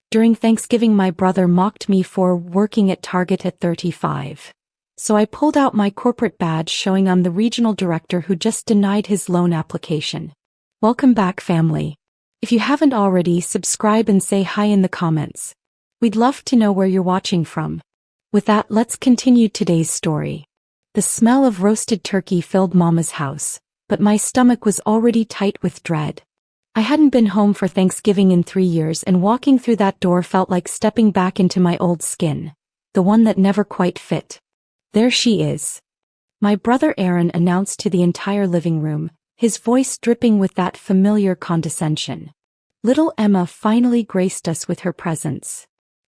During Thanksgiving my brother mocked me for working at Target at 35. So I pulled out my corporate badge showing I'm the regional director who just denied his loan application. Welcome back, family. If you haven't already, subscribe and say hi in the comments. We'd love to know where you're watching from. With that, let's continue today's story. The smell of roasted turkey filled Mama's house, but my stomach was already tight with dread. I hadn't been home for Thanksgiving in 3 years, and walking through that door felt like stepping back into my old skin, the one that never quite fit. There she is. My brother Aaron announced to the entire living room, his voice dripping with that familiar condescension. Little Emma finally graced us with her presence.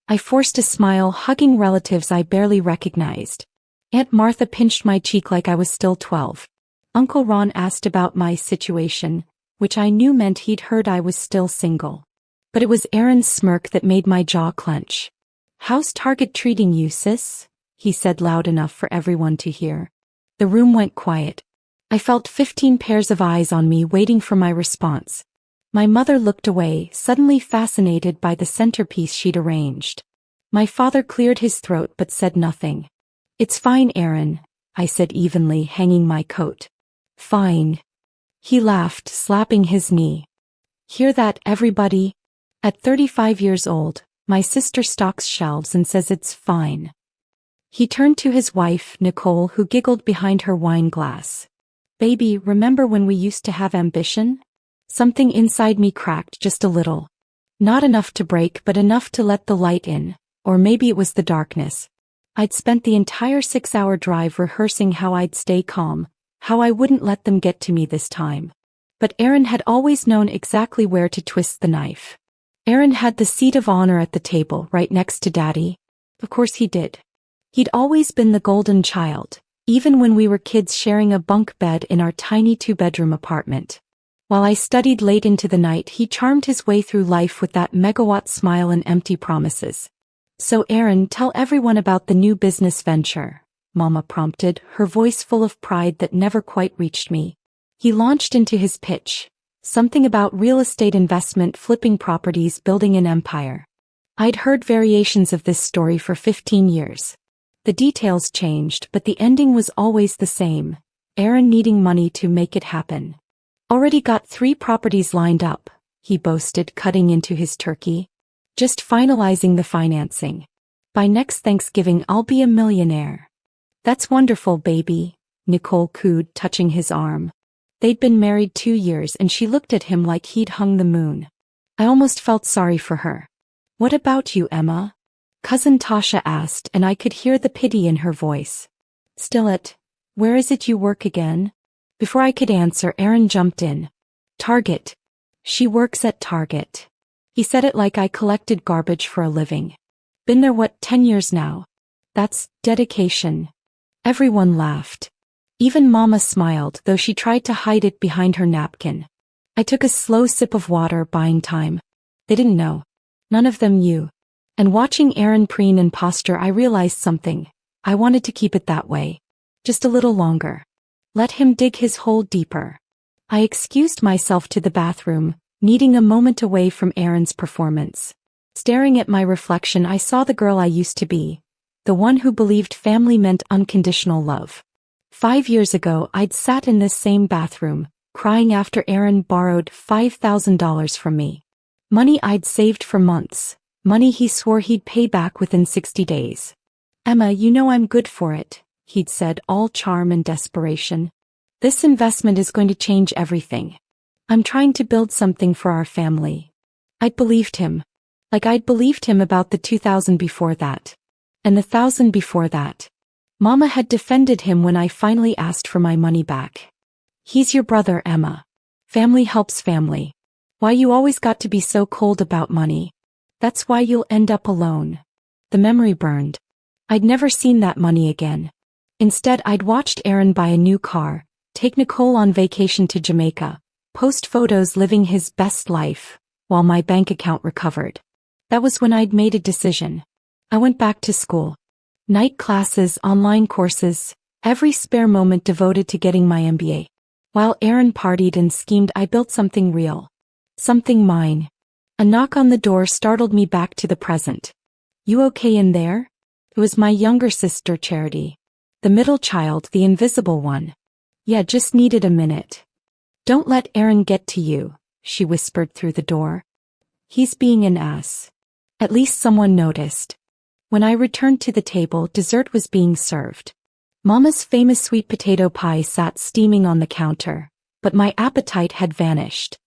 I forced a smile, hugging relatives I barely recognized. Aunt Martha pinched my cheek like I was still 12. Uncle Ron asked about my situation, which I knew meant he'd heard I was still single. But it was Aaron's smirk that made my jaw clench. "How's Target treating you, sis?" he said loud enough for everyone to hear. The room went quiet. I felt 15 pairs of eyes on me waiting for my response. My mother looked away, suddenly fascinated by the centerpiece she'd arranged. My father cleared his throat but said nothing. "It's fine, Aaron," I said evenly, hanging my coat. "Fine." He laughed, slapping his knee. "Hear that, everybody? At 35 years old, my sister stocks shelves and says it's fine." He turned to his wife, Nicole, who giggled behind her wine glass. "Baby, remember when we used to have ambition?" Something inside me cracked just a little. Not enough to break, but enough to let the light in, or maybe it was the darkness. I'd spent the entire 6-hour drive rehearsing how I'd stay calm, how I wouldn't let them get to me this time. But Aaron had always known exactly where to twist the knife. Aaron had the seat of honor at the table, right next to Daddy. Of course he did. He'd always been the golden child, even when we were kids sharing a bunk bed in our tiny 2-bedroom apartment. While I studied late into the night, he charmed his way through life with that megawatt smile and empty promises. "So Aaron, tell everyone about the new business venture," Mama prompted, her voice full of pride that never quite reached me. He launched into his pitch. Something about real estate investment, flipping properties, building an empire. I'd heard variations of this story for 15 years. The details changed, but the ending was always the same. Aaron needing money to make it happen. "Already got 3 properties lined up," he boasted, cutting into his turkey. "Just finalizing the financing. By next Thanksgiving I'll be a millionaire." "That's wonderful, baby," Nicole cooed, touching his arm. They'd been married 2 years and she looked at him like he'd hung the moon. I almost felt sorry for her. "What about you, Emma?" Cousin Tasha asked, and I could hear the pity in her voice. Where is it you work again?" Before I could answer, Aaron jumped in. "Target. She works at Target." He said it like I collected garbage for a living. "Been there 10 years now?" "That's dedication." Everyone laughed. Even Mama smiled, though she tried to hide it behind her napkin. I took a slow sip of water, buying time. They didn't know. None of them knew. And watching Aaron preen and posture, I realized something. I wanted to keep it that way. Just a little longer. Let him dig his hole deeper. I excused myself to the bathroom, needing a moment away from Aaron's performance. Staring at my reflection, I saw the girl I used to be. The one who believed family meant unconditional love. 5 years ago, I'd sat in this same bathroom, crying after Aaron borrowed $5,000 from me. Money I'd saved for months. Money he swore he'd pay back within 60 days. "Emma, you know I'm good for it," he'd said, all charm and desperation. "This investment is going to change everything. I'm trying to build something for our family." I'd believed him. Like I'd believed him about the 2,000 before that. And the 1,000 before that. Mama had defended him when I finally asked for my money back. "He's your brother, Emma. Family helps family. Why you always got to be so cold about money? That's why you'll end up alone." The memory burned. I'd never seen that money again. Instead, I'd watched Aaron buy a new car, take Nicole on vacation to Jamaica, post photos living his best life, while my bank account recovered. That was when I'd made a decision. I went back to school. Night classes, online courses, every spare moment devoted to getting my MBA. While Aaron partied and schemed, I built something real. Something mine. A knock on the door startled me back to the present. You okay in there? It was my younger sister, Charity. The middle child, the invisible one. Yeah, just needed a minute. Don't let Aaron get to you, she whispered through the door. He's being an ass. At least someone noticed. When I returned to the table, dessert was being served. Mama's famous sweet potato pie sat steaming on the counter, but my appetite had vanished.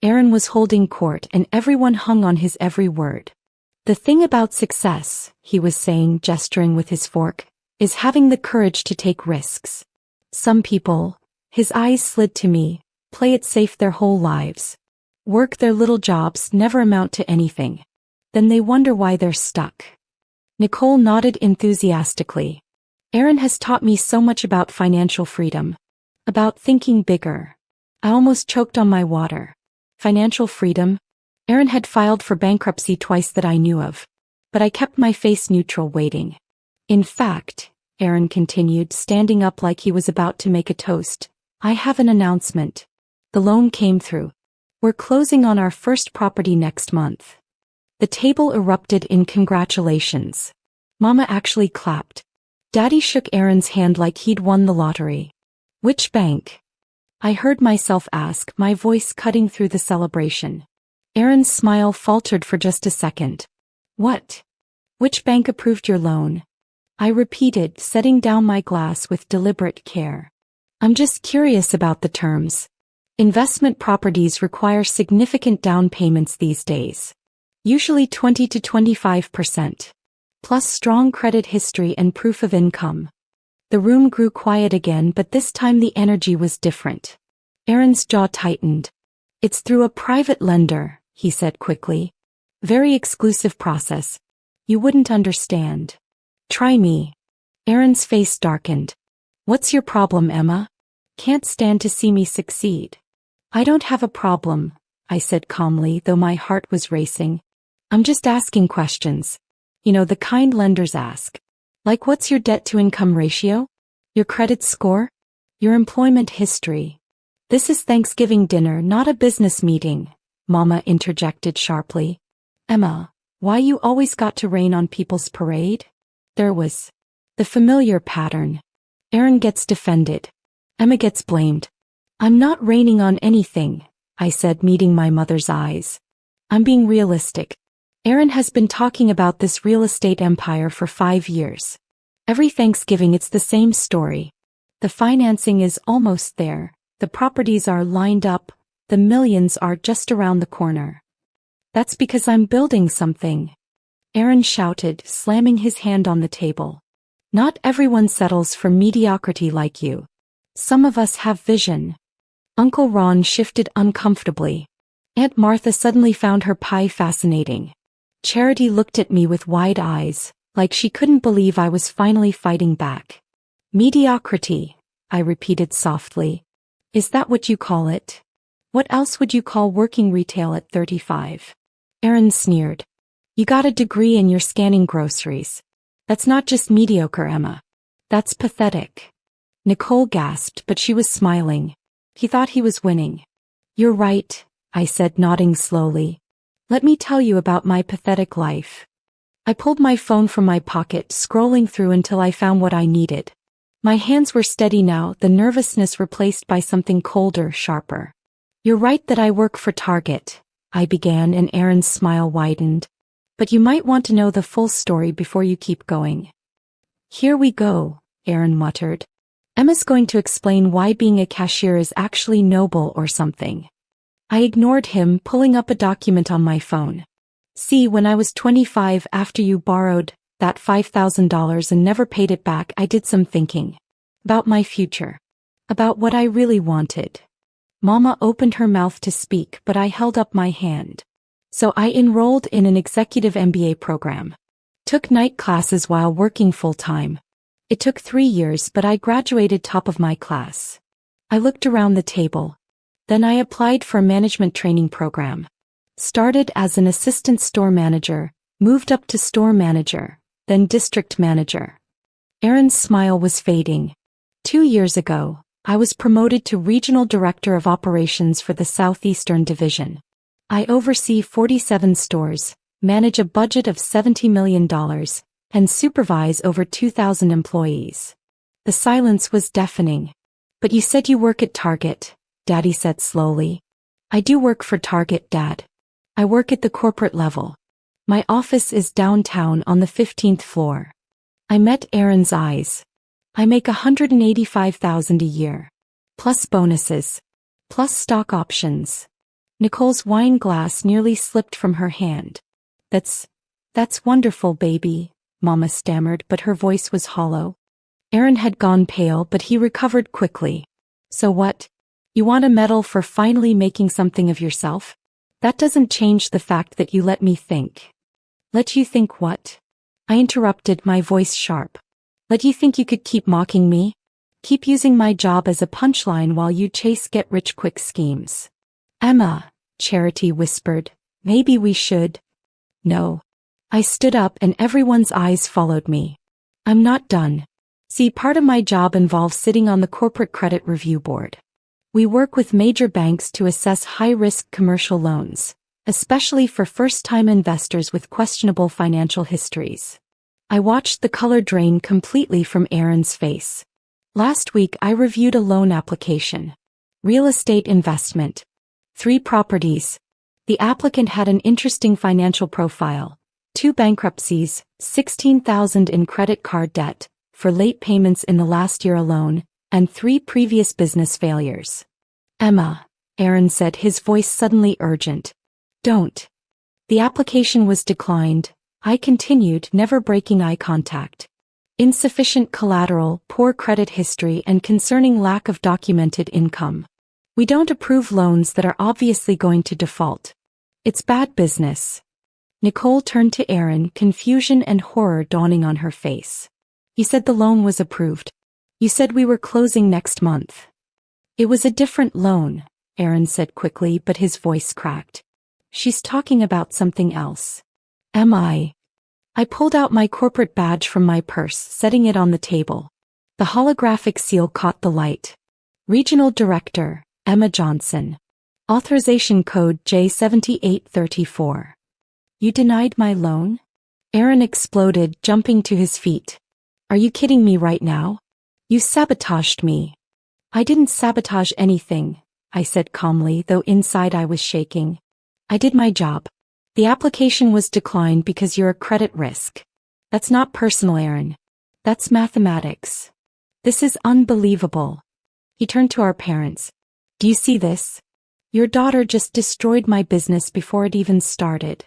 Aaron was holding court and everyone hung on his every word. The thing about success, he was saying, gesturing with his fork, is having the courage to take risks. Some people, his eyes slid to me, play it safe their whole lives. Work their little jobs, never amount to anything. Then they wonder why they're stuck. Nicole nodded enthusiastically. Aaron has taught me so much about financial freedom. About thinking bigger. I almost choked on my water. Financial freedom? Aaron had filed for bankruptcy twice that I knew of. But I kept my face neutral, waiting. In fact, Aaron continued, standing up like he was about to make a toast, I have an announcement. The loan came through. We're closing on our first property next month. The table erupted in congratulations. Mama actually clapped. Daddy shook Aaron's hand like he'd won the lottery. Which bank? I heard myself ask, my voice cutting through the celebration. Aaron's smile faltered for just a second. What? Which bank approved your loan? I repeated, setting down my glass with deliberate care. I'm just curious about the terms. Investment properties require significant down payments these days. Usually 20 to 25%. Plus strong credit history and proof of income. The room grew quiet again, but this time the energy was different. Aaron's jaw tightened. It's through a private lender, he said quickly. Very exclusive process. You wouldn't understand. Try me. Aaron's face darkened. What's your problem, Emma? Can't stand to see me succeed. I don't have a problem, I said calmly, though my heart was racing. I'm just asking questions. You know, the kind lenders ask. Like, what's your debt-to-income ratio? Your credit score? Your employment history? This is Thanksgiving dinner, not a business meeting, Mama interjected sharply. Emma, why you always got to rain on people's parade? There was the familiar pattern. Aaron gets defended. Emma gets blamed. I'm not raining on anything, I said, meeting my mother's eyes. I'm being realistic. Aaron has been talking about this real estate empire for 5 years. Every Thanksgiving it's the same story. The financing is almost there, the properties are lined up, the millions are just around the corner. That's because I'm building something. Aaron shouted, slamming his hand on the table. Not everyone settles for mediocrity like you. Some of us have vision. Uncle Ron shifted uncomfortably. Aunt Martha suddenly found her pie fascinating. Charity looked at me with wide eyes, like she couldn't believe I was finally fighting back. Mediocrity, I repeated softly. Is that what you call it? What else would you call working retail at 35? Aaron sneered. You got a degree and you're scanning groceries. That's not just mediocre, Emma. That's pathetic. Nicole gasped, but she was smiling. He thought he was winning. You're right, I said, nodding slowly. Let me tell you about my pathetic life. I pulled my phone from my pocket, scrolling through until I found what I needed. My hands were steady now, the nervousness replaced by something colder, sharper. You're right that I work for Target, I began, and Aaron's smile widened. But you might want to know the full story before you keep going. Here we go, Aaron muttered. Emma's going to explain why being a cashier is actually noble or something. I ignored him, pulling up a document on my phone. See, when I was 25, after you borrowed that $5,000 and never paid it back, I did some thinking. About my future. About what I really wanted. Mama opened her mouth to speak, but I held up my hand. So I enrolled in an executive MBA program. Took night classes while working full-time. It took 3 years, but I graduated top of my class. I looked around the table. Then I applied for a management training program. Started as an assistant store manager, moved up to store manager, then district manager. Aaron's smile was fading. 2 years ago, I was promoted to regional director of operations for the Southeastern Division. I oversee 47 stores, manage a budget of $70 million, and supervise over 2,000 employees. The silence was deafening. But you said you work at Target, Daddy said slowly. I do work for Target, Dad. I work at the corporate level. My office is downtown on the 15th floor. I met Aaron's eyes. I make $185,000 a year. Plus bonuses. Plus stock options. Nicole's wine glass nearly slipped from her hand. That's wonderful, baby, Mama stammered, but her voice was hollow. Aaron had gone pale, but he recovered quickly. So what? You want a medal for finally making something of yourself? That doesn't change the fact that you let me think. Let you think what? I interrupted, my voice sharp. Let you think you could keep mocking me? Keep using my job as a punchline while you chase get-rich-quick schemes. Emma, Charity whispered, maybe we should. No. I stood up and everyone's eyes followed me. I'm not done. See, part of my job involves sitting on the Corporate Credit Review Board. We work with major banks to assess high-risk commercial loans, especially for first-time investors with questionable financial histories. I watched the color drain completely from Aaron's face. Last week I reviewed a loan application. Real estate investment. 3 properties. The applicant had an interesting financial profile. 2 bankruptcies, $16,000 in credit card debt, for late payments in the last year alone, and 3 previous business failures. Emma, Aaron said, his voice suddenly urgent. Don't. The application was declined. I continued, never breaking eye contact. Insufficient collateral, poor credit history, and concerning lack of documented income. We don't approve loans that are obviously going to default. It's bad business. Nicole turned to Aaron, confusion and horror dawning on her face. You said the loan was approved. You said we were closing next month. It was a different loan, Aaron said quickly, but his voice cracked. She's talking about something else. Am I? I pulled out my corporate badge from my purse, setting it on the table. The holographic seal caught the light. Regional Director, Emma Johnson. Authorization code J7834. You denied my loan? Aaron exploded, jumping to his feet. Are you kidding me right now? You sabotaged me. I didn't sabotage anything, I said calmly, though inside I was shaking. I did my job. The application was declined because you're a credit risk. That's not personal, Aaron. That's mathematics. This is unbelievable. He turned to our parents. Do you see this? Your daughter just destroyed my business before it even started.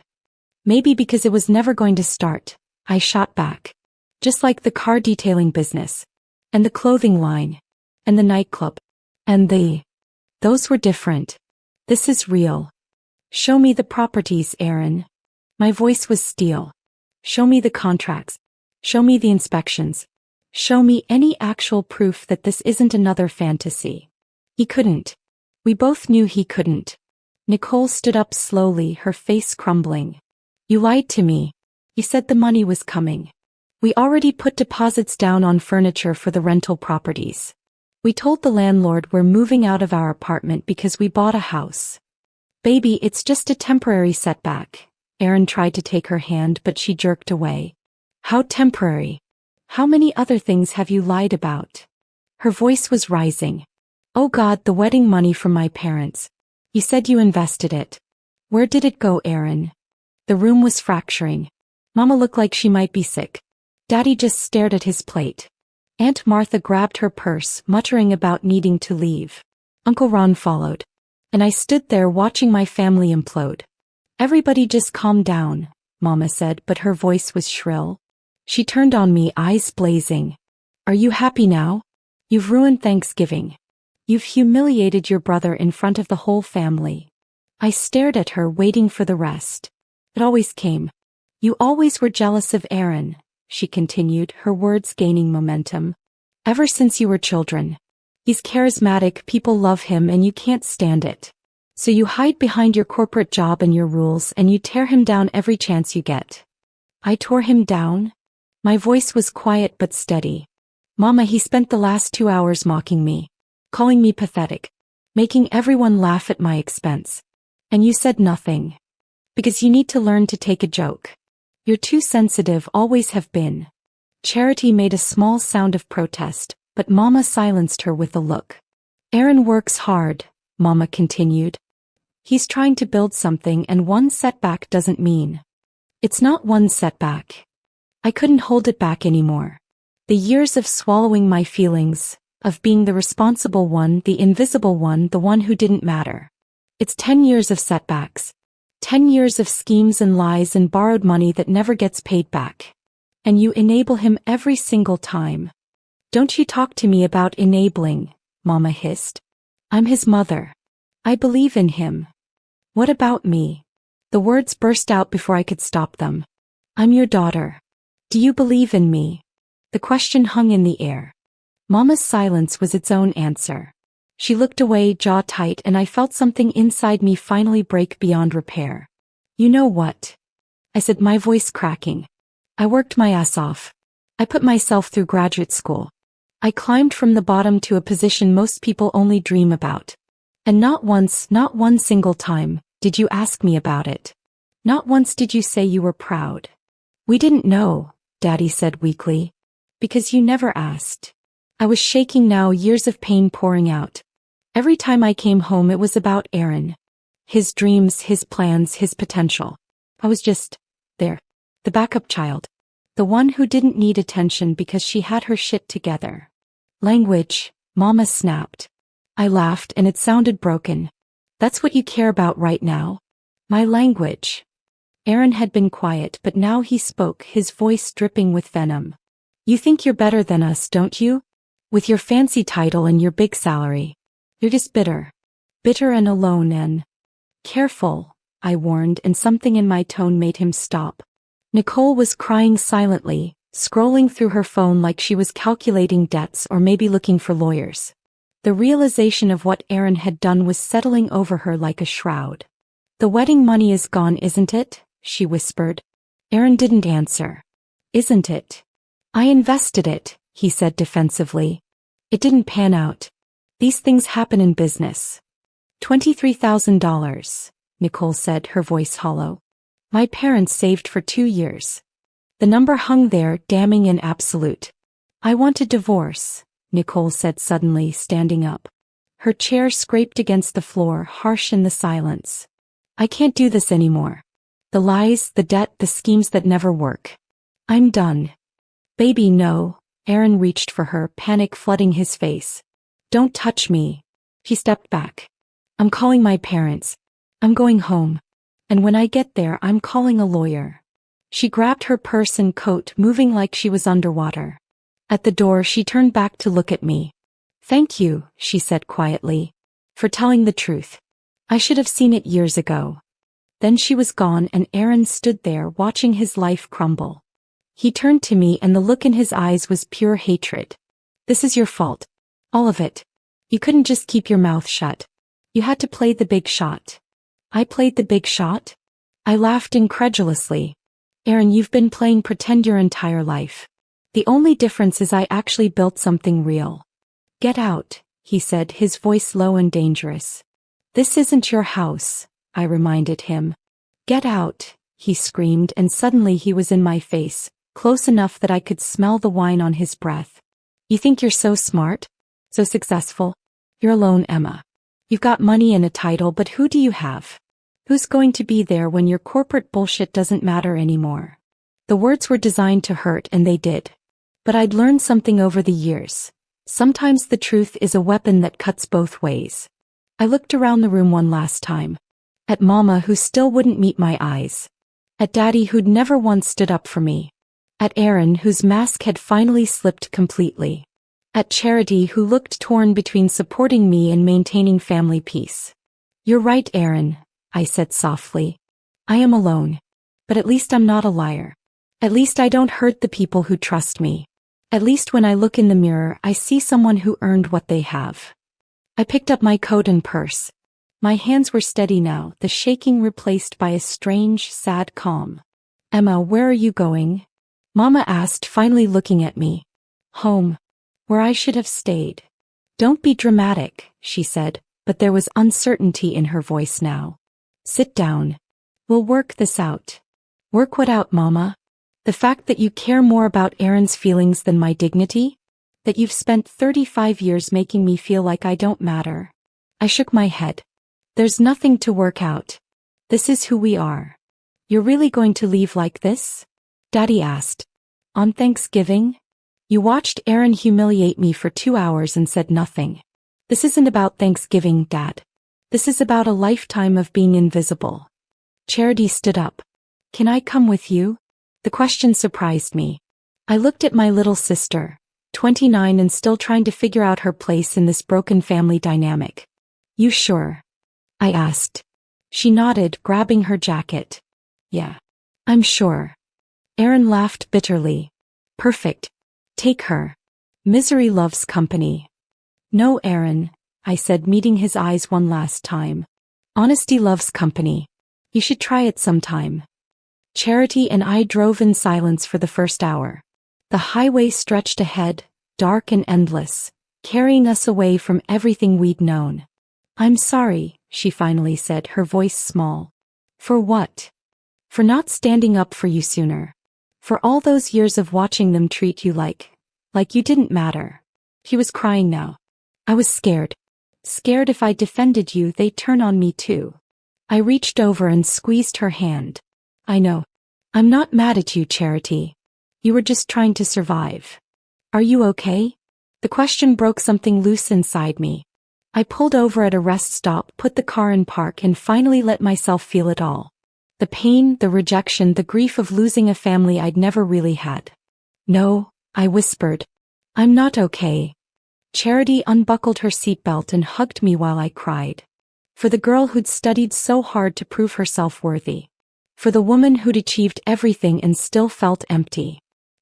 Maybe because it was never going to start, I shot back. Just like the car detailing business. And the clothing line. And the nightclub. And those were different. This is real. Show me the properties, Aaron. My voice was steel. Show me the contracts. Show me the inspections. Show me any actual proof that this isn't another fantasy. He couldn't. We both knew he couldn't. Nicole stood up slowly, her face crumbling. You lied to me. You said the money was coming. We already put deposits down on furniture for the rental properties. We told the landlord we're moving out of our apartment because we bought a house. Baby, it's just a temporary setback. Aaron tried to take her hand, but she jerked away. How temporary? How many other things have you lied about? Her voice was rising. Oh God, the wedding money from my parents. You said you invested it. Where did it go, Aaron? The room was fracturing. Mama looked like she might be sick. Daddy just stared at his plate. Aunt Martha grabbed her purse, muttering about needing to leave. Uncle Ron followed. And I stood there watching my family implode. Everybody just calm down, Mama said, but her voice was shrill. She turned on me, eyes blazing. Are you happy now? You've ruined Thanksgiving. You've humiliated your brother in front of the whole family. I stared at her, waiting for the rest. It always came. You always were jealous of Aaron, she continued, her words gaining momentum. Ever since you were children. He's charismatic, people love him, and you can't stand it. So you hide behind your corporate job and your rules, and you tear him down every chance you get. I tore him down? My voice was quiet but steady. Mama, he spent the last 2 hours mocking me. Calling me pathetic. Making everyone laugh at my expense. And you said nothing. Because you need to learn to take a joke. You're too sensitive, always have been. Charity made a small sound of protest, but Mama silenced her with a look. Aaron works hard, Mama continued. He's trying to build something, and one setback doesn't mean. It's not one setback. I couldn't hold it back anymore. The years of swallowing my feelings, of being the responsible one, the invisible one, the one who didn't matter. It's 10 years of setbacks. 10 years of schemes and lies and borrowed money that never gets paid back. And you enable him every single time. Don't you talk to me about enabling, Mama hissed. I'm his mother. I believe in him. What about me? The words burst out before I could stop them. I'm your daughter. Do you believe in me? The question hung in the air. Mama's silence was its own answer. She looked away, jaw tight, and I felt something inside me finally break beyond repair. You know what? I said, my voice cracking. I worked my ass off. I put myself through graduate school. I climbed from the bottom to a position most people only dream about. And not once, not one single time, did you ask me about it. Not once did you say you were proud. We didn't know, Daddy said weakly. Because you never asked. I was shaking now, years of pain pouring out. Every time I came home it was about Aaron. His dreams, his plans, his potential. I was just there. The backup child. The one who didn't need attention because she had her shit together. Language, Mama snapped. I laughed and it sounded broken. That's what you care about right now? My language. Aaron had been quiet, but now he spoke, his voice dripping with venom. You think you're better than us, don't you? With your fancy title and your big salary. You're just bitter. Bitter and alone and... Careful, I warned, and something in my tone made him stop. Nicole was crying silently, scrolling through her phone like she was calculating debts or maybe looking for lawyers. The realization of what Aaron had done was settling over her like a shroud. The wedding money is gone, isn't it? She whispered. Aaron didn't answer. Isn't it? I invested it, he said defensively. It didn't pan out. These things happen in business. $23,000, Nicole said, her voice hollow. My parents saved for 2 years. The number hung there, damning and absolute. I want a divorce, Nicole said suddenly, standing up. Her chair scraped against the floor, harsh in the silence. I can't do this anymore. The lies, the debt, the schemes that never work. I'm done. Baby, no. Aaron reached for her, panic flooding his face. Don't touch me. She stepped back. I'm calling my parents. I'm going home. And when I get there, I'm calling a lawyer. She grabbed her purse and coat, moving like she was underwater. At the door, she turned back to look at me. Thank you, she said quietly, for telling the truth. I should have seen it years ago. Then she was gone and Aaron stood there watching his life crumble. He turned to me and the look in his eyes was pure hatred. This is your fault. All of it. You couldn't just keep your mouth shut. You had to play the big shot. I played the big shot? I laughed incredulously. Aaron, you've been playing pretend your entire life. The only difference is I actually built something real. Get out, he said, his voice low and dangerous. This isn't your house, I reminded him. Get out, he screamed, and suddenly he was in my face, close enough that I could smell the wine on his breath. You think you're so smart? So successful? You're alone, Emma. You've got money and a title, but who do you have? Who's going to be there when your corporate bullshit doesn't matter anymore? The words were designed to hurt, and they did. But I'd learned something over the years. Sometimes the truth is a weapon that cuts both ways. I looked around the room one last time. At Mama, who still wouldn't meet my eyes. At Daddy, who'd never once stood up for me. At Aaron, whose mask had finally slipped completely. At Charity, who looked torn between supporting me and maintaining family peace. You're right, Aaron, I said softly. I am alone. But at least I'm not a liar. At least I don't hurt the people who trust me. At least when I look in the mirror, I see someone who earned what they have. I picked up my coat and purse. My hands were steady now, the shaking replaced by a strange, sad calm. Emma, where are you going? Mama asked, finally looking at me. Home. Where I should have stayed. Don't be dramatic, she said, but there was uncertainty in her voice now. Sit down. We'll work this out. Work what out, Mama? The fact that you care more about Aaron's feelings than my dignity? That you've spent 35 years making me feel like I don't matter? I shook my head. There's nothing to work out. This is who we are. You're really going to leave like this? Daddy asked. On Thanksgiving? You watched Aaron humiliate me for 2 hours and said nothing. This isn't about Thanksgiving, Dad. This is about a lifetime of being invisible. Charity stood up. Can I come with you? The question surprised me. I looked at my little sister, 29 and still trying to figure out her place in this broken family dynamic. You sure? I asked. She nodded, grabbing her jacket. Yeah. I'm sure. Aaron laughed bitterly. Perfect. Take her. Misery loves company. No, Aaron, I said, meeting his eyes one last time. Honesty loves company. You should try it sometime. Charity and I drove in silence for the first hour. The highway stretched ahead, dark and endless, carrying us away from everything we'd known. I'm sorry, she finally said, her voice small. For what? For not standing up for you sooner. For all those years of watching them treat you like you didn't matter. He was crying now. I was scared. Scared if I defended you, they'd turn on me too. I reached over and squeezed her hand. I know. I'm not mad at you, Charity. You were just trying to survive. Are you okay? The question broke something loose inside me. I pulled over at a rest stop, put the car in park, and finally let myself feel it all. The pain, the rejection, the grief of losing a family I'd never really had. No, I whispered. I'm not okay. Charity unbuckled her seatbelt and hugged me while I cried. For the girl who'd studied so hard to prove herself worthy. For the woman who'd achieved everything and still felt empty.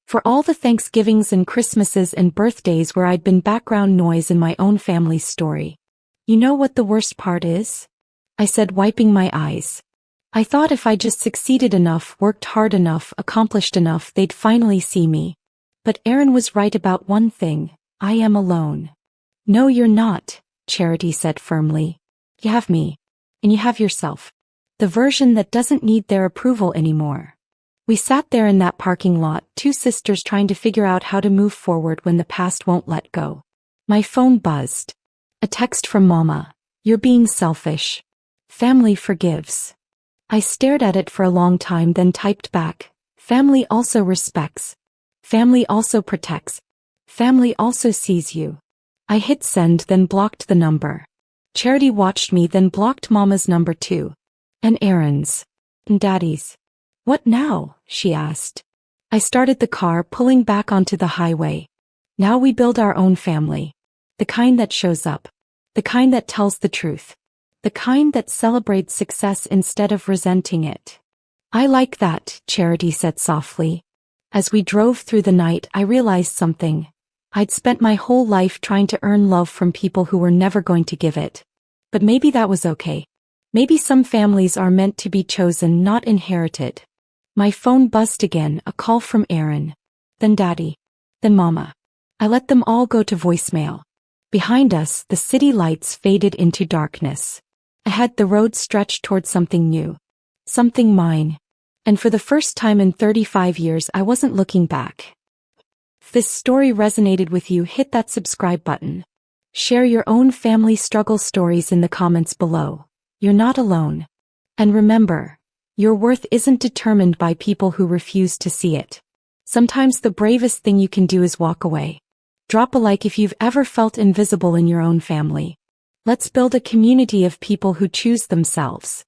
For all the Thanksgivings and Christmases and birthdays where I'd been background noise in my own family's story. You know what the worst part is? I said, wiping my eyes. I thought if I just succeeded enough, worked hard enough, accomplished enough, they'd finally see me. But Aaron was right about one thing. I am alone. No, you're not, Charity said firmly. You have me. And you have yourself. The version that doesn't need their approval anymore. We sat there in that parking lot, two sisters trying to figure out how to move forward when the past won't let go. My phone buzzed. A text from Mama. You're being selfish. Family forgives. I stared at it for a long time, then typed back. Family also respects. Family also protects. Family also sees you. I hit send, then blocked the number. Charity watched me, then blocked Mama's number too. And Aaron's. And Daddy's. What now? She asked. I started the car, pulling back onto the highway. Now we build our own family. The kind that shows up. The kind that tells the truth. The kind that celebrates success instead of resenting it. I like that, Charity said softly. As we drove through the night, I realized something. I'd spent my whole life trying to earn love from people who were never going to give it. But maybe that was okay. Maybe some families are meant to be chosen, not inherited. My phone buzzed again, a call from Aaron. Then Daddy. Then Mama. I let them all go to voicemail. Behind us, the city lights faded into darkness. Ahead, the road stretched toward something new. Something mine. And for the first time in 35 years, I wasn't looking back. If this story resonated with you, hit that subscribe button. Share your own family struggle stories in the comments below. You're not alone. And remember, your worth isn't determined by people who refuse to see it. Sometimes the bravest thing you can do is walk away. Drop a like if you've ever felt invisible in your own family. Let's build a community of people who choose themselves.